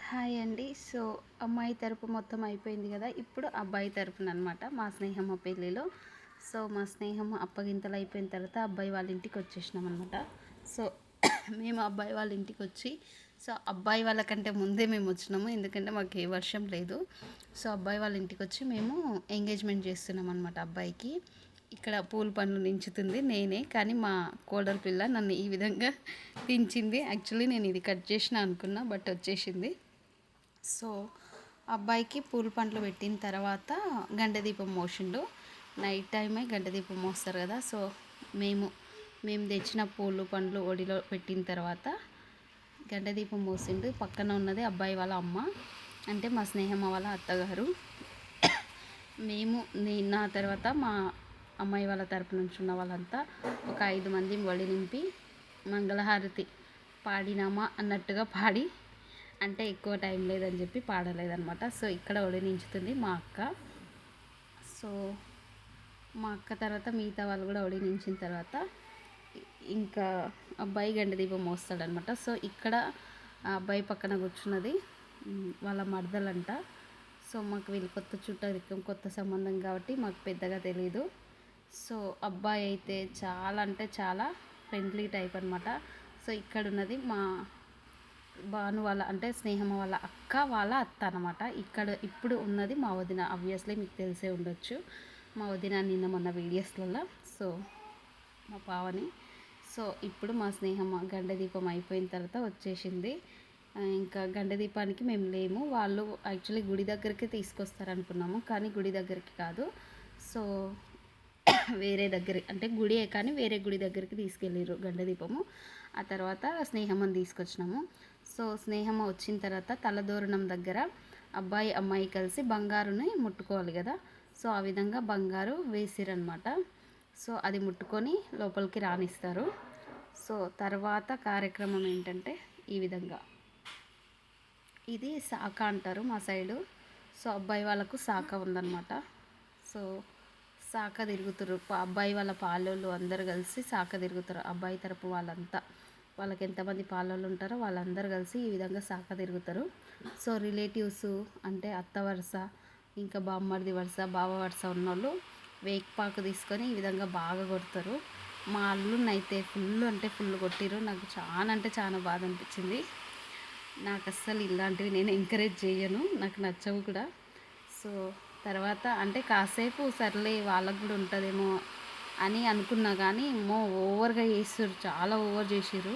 Hi అండి. So, అమ్మాయి తరపు మొత్తం అయిపోయింది గదా! ఇప్పుడు అబ్బాయి తరపుననమాట మా స్నేహమ్మ పెళ్ళిలో. సో, మా స్నేహం అప్పగింతలు అయిపోయిన తర్వాత అబ్బాయి వాళ్ళ ఇంటికొచ్చేసినామనమాట. సో, మేము అబ్బాయి వాళ్ళ ఇంటికొచ్చి అబ్బాయి వాళ్ళకంటే ముందే మేమొచ్చినాము. ఎందుకంటే మాకు ఏ వర్షం లేదు. సో, అబ్బాయి వాళ్ళ ఇంటికొచ్చి మేము ఎంగేజ్‌మెంట్ చేస్తున్నామనమాట అబ్బాయికి. ఇక్కడ పూల పండ్లు నించుతుంది నేనే. కానీ మా కోడలి పిల్ల నన్ను ఈ విధంగా దించింది. యాక్చువల్లీ నేను ఇది కట్ చేసినా అనుకున్నా, బట్ వచ్చేసింది. సో అబ్బాయికి పూల పండ్లు పెట్టిన తర్వాత గండదీపం మోసిండు. నైట్ టైమే గండదీపం మోస్తారు కదా. సో మేము తెచ్చిన పూలు పండ్లు ఒడిలో పెట్టిన తర్వాత గండదీపం మోసిండు. పక్కన ఉన్నది అబ్బాయి వాళ్ళ అమ్మ, అంటే మా స్నేహమ్మ వాళ్ళ అత్తగారు. నా తర్వాత మా అమ్మాయి వాళ్ళ తరపు నుంచి ఉన్న వాళ్ళంతా ఒక 5 మంది వడి నింపి మంగళహారతి పాడినామా అన్నట్టుగా పాడి, అంటే ఎక్కువ టైం లేదని చెప్పి పాడలేదనమాట. సో ఇక్కడ ఒడినించుతుంది మా అక్క. సో మా అక్క తర్వాత మిగతా వాళ్ళు కూడా ఒడినించిన తర్వాత ఇంకా అబ్బాయి గండ దీపం మోస్తాడనమాట. సో ఇక్కడ ఆ అబ్బాయి పక్కన కూర్చున్నది వాళ్ళ మరదలంట. సో మాకు వీళ్ళు కొత్త చుట్టరికం, కొత్త సంబంధం కాబట్టి మాకు పెద్దగా తెలీదు. సో అబ్బాయి అయితే చాలా అంటే చాలా ఫ్రెండ్లీ టైప్ అనమాట. సో ఇక్కడ ఉన్నది మా భాను వాళ్ళ, అంటే స్నేహం వాళ్ళ అక్క వాళ్ళ అత్త అనమాట. ఇప్పుడు ఉన్నది మా వదిన. ఆబ్వియస్లీ మీకు తెలిసే ఉండొచ్చు మా వదిన నిన్న మొన్న వీడియోస్లలో. సో మా పావని. సో ఇప్పుడు మా స్నేహం గండదీపం అయిపోయిన తర్వాత వచ్చేసింది. ఇంకా గండదీపానికి మేము లేము, వాళ్ళు యాక్చువల్లీ గుడి దగ్గరికి తీసుకొస్తారనుకున్నాము, కానీ గుడి దగ్గరికి కాదు. సో వేరే దగ్గర, అంటే గుడియే కానీ వేరే గుడి దగ్గరికి తీసుకెళ్ళారు గండదీపము. ఆ తర్వాత స్నేహమ్మని తీసుకొచ్చినాము. సో స్నేహమ్మ వచ్చిన తర్వాత తలదోరణం దగ్గర అబ్బాయి అమ్మాయి కలిసి బంగారుని ముట్టుకోవాలి కదా. సో ఆ విధంగా బంగారు వేసిరనమాట. సో అది ముట్టుకొని లోపలికి రానిస్తారు. సో తర్వాత కార్యక్రమం ఏంటంటే ఈ విధంగా, ఇది శాఖ అంటారు మా సైడు. సో అబ్బాయి వాళ్ళకు శాఖ ఉందన్నమాట. సో శాఖ తిరుగుతారు, అబ్బాయి వాళ్ళ పాలోళ్ళు అందరు కలిసి శాఖ తిరుగుతారు. అబ్బాయి తరపు వాళ్ళంతా, వాళ్ళకి ఎంతమంది పాలోళ్ళు ఉంటారో వాళ్ళందరూ కలిసి ఈ విధంగా శాఖ తిరుగుతారు. సో రిలేటివ్స్, అంటే అత్త వరుస, ఇంకా బామ్మర్ది వరుస, బావ వరుస ఉన్నోళ్ళు వేక్పాకు తీసుకొని ఈ విధంగా బాగా కొడతారు. మా అల్లున్నైతే ఫుల్ అంటే ఫుల్ కొట్టిరు. నాకు చాలా అంటే చాలా బాధ అనిపించింది. నాకు అస్సలు ఇలాంటివి నేను ఎంకరేజ్ చేయను, నాకు నచ్చవు కూడా. సో తర్వాత అంటే కాసేపు సర్లే వాళ్ళకు కూడా ఉంటుందేమో అని అనుకున్నా, కానీ ఓవర్గా చేస్తారు, చాలా ఓవర్ చేసిర్రు.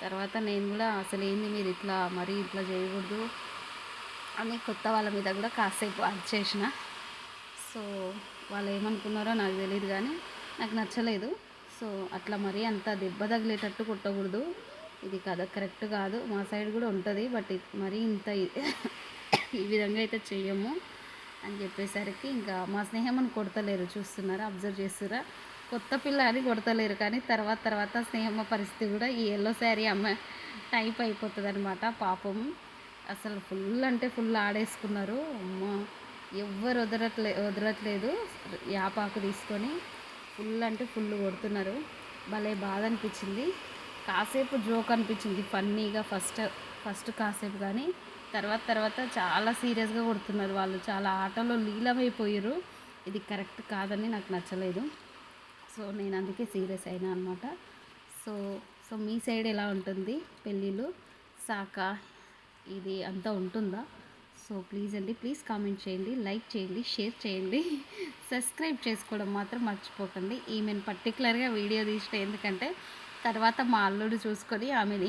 తర్వాత నేను కూడా అసలు ఏంది మీరు ఇట్లా మరీ ఇట్లా చేయకూడదు అని కొత్త వాళ్ళ మీద కూడా కాసేపు అరిచేసిన. సో వాళ్ళు ఏమనుకున్నారో నాకు తెలియదు, కానీ నాకు నచ్చలేదు. సో అట్లా మరీ అంత దెబ్బ తగిలేటట్టు కొట్టకూడదు, ఇది కదా కరెక్ట్ కాదు. మా సైడ్ కూడా ఉంటుంది, బట్ మరీ ఇంత ఈ విధంగా అయితే చెయ్యము అని చెప్పేసరికి ఇంకా మా స్నేహమ్మని కొడతలేరు. చూస్తున్నారా, అబ్జర్వ్ చేస్తురా, కొత్త పిల్ల అని కొడతలేరు. కానీ తర్వాత స్నేహమ్మ పరిస్థితి కూడా ఈ ఎల్లో శారీ అమ్మ టైప్ అయిపోతుంది అనమాట. పాపం అసలు ఫుల్ అంటే ఫుల్ ఆడేసుకున్నారు. అమ్మ ఎవ్వరు వదలట్లేదు. యాపాకు తీసుకొని ఫుల్ అంటే ఫుల్ కొడుతున్నారు. భలే బాధ అనిపించింది. కాసేపు జోక్ అనిపించింది ఫన్నీగా ఫస్ట్ కాసేపు, కానీ తర్వాత చాలా సీరియస్గా కొడుతున్నారు. వాళ్ళు చాలా ఆటలో లీలమైపోయారు. ఇది కరెక్ట్ కాదని నాకు నచ్చలేదు. సో నేను అందుకే సీరియస్ అయినా అనమాట. సో మీ సైడ్ ఎలా ఉంటుంది పెళ్ళిళ్ళు, శాఖ ఇది అంతా ఉంటుందా? సో ప్లీజ్ అండి, ప్లీజ్ కామెంట్ చేయండి, లైక్ చేయండి, షేర్ చేయండి, సబ్స్క్రైబ్ చేసుకోవడం మాత్రం మర్చిపోకండి. ఈమెను పర్టికులర్గా వీడియో తీసిన ఎందుకంటే తర్వాత మా అల్లుడు చూసుకొని ఆమెని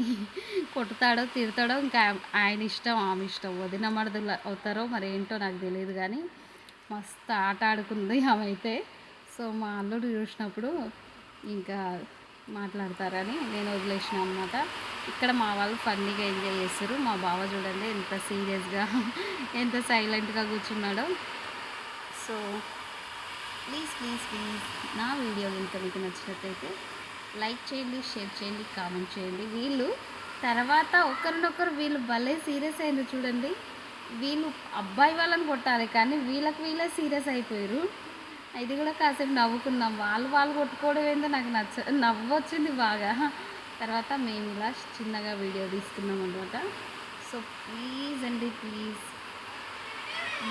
కొట్టుతాడో తిడతాడో ఇంకా ఆయన ఇష్టం, ఆమె ఇష్టం. వదిన మరదలు అవుతారో మరి ఏంటో నాకు తెలియదు, కానీ మస్తు ఆట ఆడుకుంది ఆమె అయితే. సో మా అల్లుడు చూసినప్పుడు ఇంకా మాట్లాడతారని నేను వదిలేసిన అనమాట. ఇక్కడ మా వాళ్ళు ఫన్నీగా ఎంజాయ్ చేస్తారు. మా బావ చూడండి ఎంత సీరియస్గా ఎంత సైలెంట్గా కూర్చున్నాడో. సో ప్లీజ్ నా వీడియో కనుక మీకు నచ్చినట్లయితే లైక్ చేయండి, షేర్ చేయండి, కామెంట్ చేయండి. వీళ్ళు తర్వాత ఒకరినొకరు వీళ్ళు భలే సీరియస్ అయింది చూడండి. వీళ్ళు అబ్బాయి వాళ్ళని కొట్టాలి, కానీ వీళ్ళే సీరియస్ అయిపోయారు. ఇది కూడా కాసేపు నవ్వుకున్నాం. వాళ్ళు కొట్టుకోవడం ఏందో నాకు నవ్వు వచ్చింది బాగా. తర్వాత మేము ఇలా చిన్నగా వీడియో తీసుకున్నాం అనమాట. సో ప్లీజ్ అండి ప్లీజ్,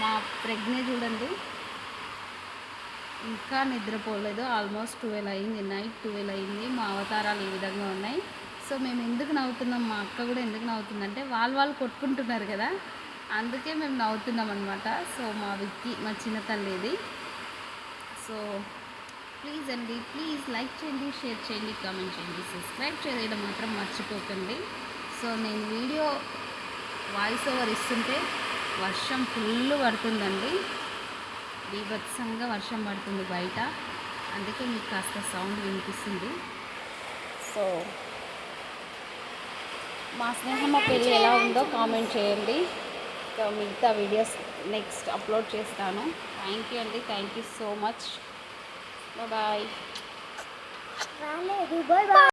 మా ప్రజ్ఞ చూడండి ఇంకా నిద్రపోలేదు. ఆల్మోస్ట్ 12 అయింది, నైట్ 12 అయింది. మా అవతారాలు ఈ విధంగా ఉన్నాయి. సో మేము ఎందుకు నవ్వుతున్నాం, మా అక్క కూడా ఎందుకు నవ్వుతుందంటే వాళ్ళు కొట్టుకుంటున్నారు కదా, అందుకే మేము నవ్వుతున్నాం అనమాట. సో మా విక్కీ, మా చిన్న తల్లిది. సో ప్లీజ్ అండి ప్లీజ్ లైక్ చేయండి, షేర్ చేయండి, కామెంట్ చేయండి, సబ్స్క్రైబ్ చేయడం మాత్రం మర్చిపోకండి. సో నేను వీడియో వాయిస్ ఓవర్ ఇస్తుంటే వర్షం ఫుల్ పడుతుందండి, బీభత్సంగా వర్షం పడుతుంది బయట, అందుకే మీకు కాస్త సౌండ్ వినిపిస్తుంది. సో మా స్నేహమ్మ పెళ్ళి ఎలా ఉందో కామెంట్ చేయండి. సో మిగతా వీడియోస్ నెక్స్ట్ అప్లోడ్ చేస్తాను. థ్యాంక్ యూ అండి, thank you so much. Bye.